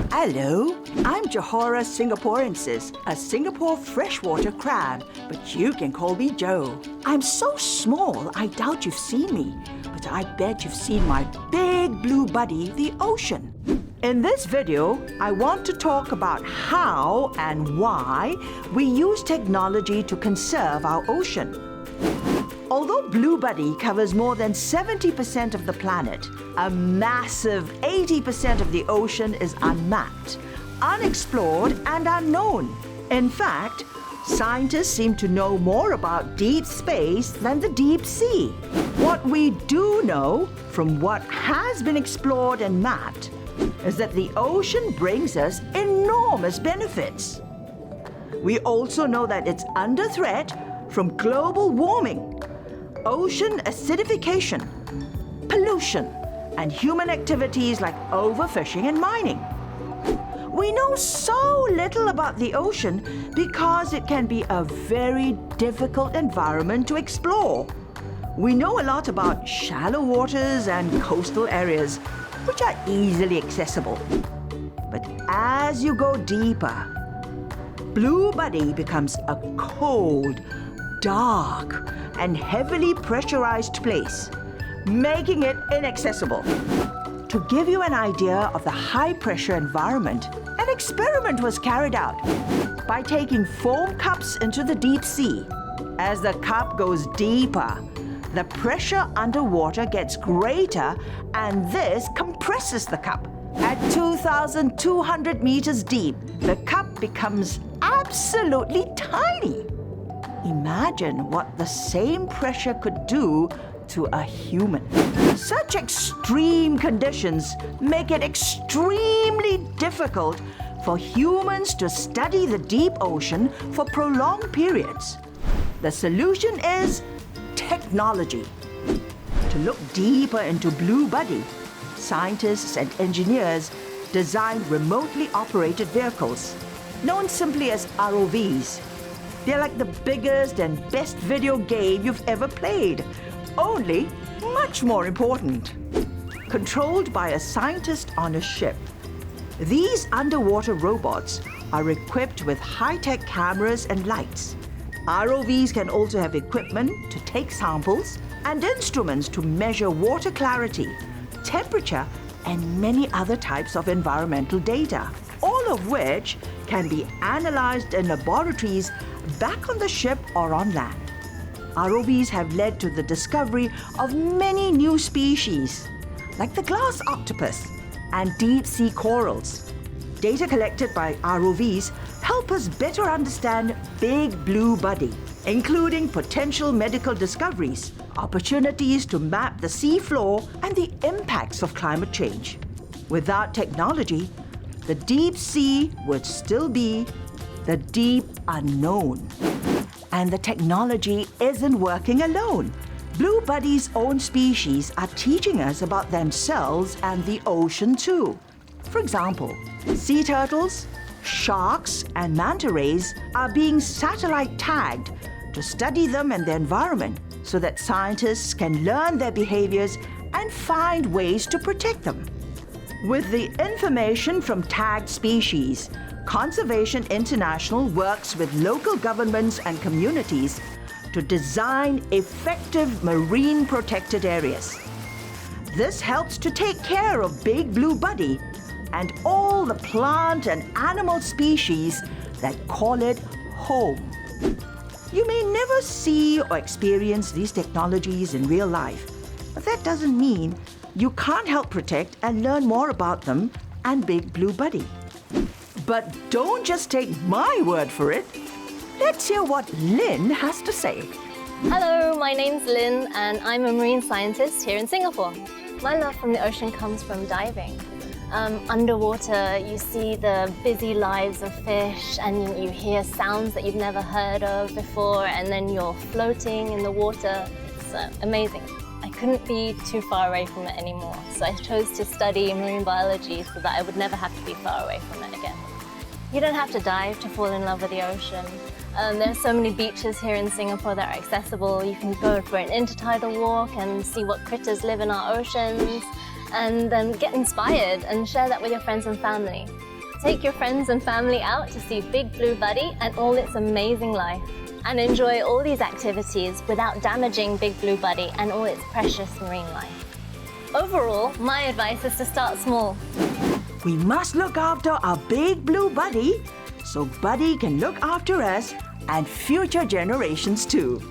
Hello, I'm Johora singaporensis, a Singapore freshwater crab, but you can call me Joe. I'm so small, I doubt you've seen me, but I bet you've seen my big blue buddy, the ocean. In this video, I want to talk about how and why we use technology to conserve our ocean. Although Blue Buddy covers more than 70% of the planet, a massive 80% of the ocean is unmapped, unexplored, and unknown. In fact, scientists seem to know more about deep space than the deep sea. What we do know from what has been explored and mapped is that the ocean brings us enormous benefits. We also know that it's under threat from global warming, ocean acidification, pollution, and human activities like overfishing and mining. We know so little about the ocean because it can be a very difficult environment to explore. We know a lot about shallow waters and coastal areas, which are easily accessible. But as you go deeper, Blue Buddy becomes a cold, dark, and heavily pressurized place, making it inaccessible. To give you an idea of the high-pressure environment, an experiment was carried out by taking foam cups into the deep sea. As the cup goes deeper, the pressure underwater gets greater, and this compresses the cup. At 2,200 meters deep, the cup becomes absolutely tiny. Imagine what the same pressure could do to a human. Such extreme conditions make it extremely difficult for humans to study the deep ocean for prolonged periods. The solution is technology. To look deeper into Blue Buddy, scientists and engineers designed remotely operated vehicles, known simply as ROVs. They're like the biggest and best video game you've ever played, only much more important. Controlled by a scientist on a ship, these underwater robots are equipped with high-tech cameras and lights. ROVs can also have equipment to take samples and instruments to measure water clarity, temperature, and many other types of environmental data, all of which can be analyzed in laboratories back on the ship or on land. ROVs have led to the discovery of many new species, like the glass octopus and deep-sea corals. Data collected by ROVs help us better understand Big Blue Buddy, including potential medical discoveries, opportunities to map the sea floor, and the impacts of climate change. Without technology, the deep sea would still be the deep unknown. And the technology isn't working alone. Blue Buddy's own species are teaching us about themselves and the ocean too. For example, sea turtles, sharks, and manta rays are being satellite tagged to study them and their environment so that scientists can learn their behaviors and find ways to protect them. With the information from tagged species, Conservation International works with local governments and communities to design effective marine protected areas. This helps to take care of Big Blue Buddy and all the plant and animal species that call it home. You may never see or experience these technologies in real life, but that doesn't mean you can't help protect and learn more about them and Big Blue Buddy. But don't just take my word for it. Let's hear what Lynn has to say. Hello, my name's Lynn and I'm a marine scientist here in Singapore. My love from the ocean comes from diving. Underwater, you see the busy lives of fish and you hear sounds that you've never heard of before, and then you're floating in the water. It's amazing. I couldn't be too far away from it anymore, so I chose to study marine biology so that I would never have to be far away from it again. You don't have to dive to fall in love with the ocean. There are so many beaches here in Singapore that are accessible. You can go for an intertidal walk and see what critters live in our oceans, and then get inspired and share that with your friends and family. Take your friends and family out to see Big Blue Buddy and all its amazing life, and enjoy all these activities without damaging Big Blue Buddy and all its precious marine life. Overall, my advice is to start small. We must look after our Big Blue Buddy so Buddy can look after us and future generations too.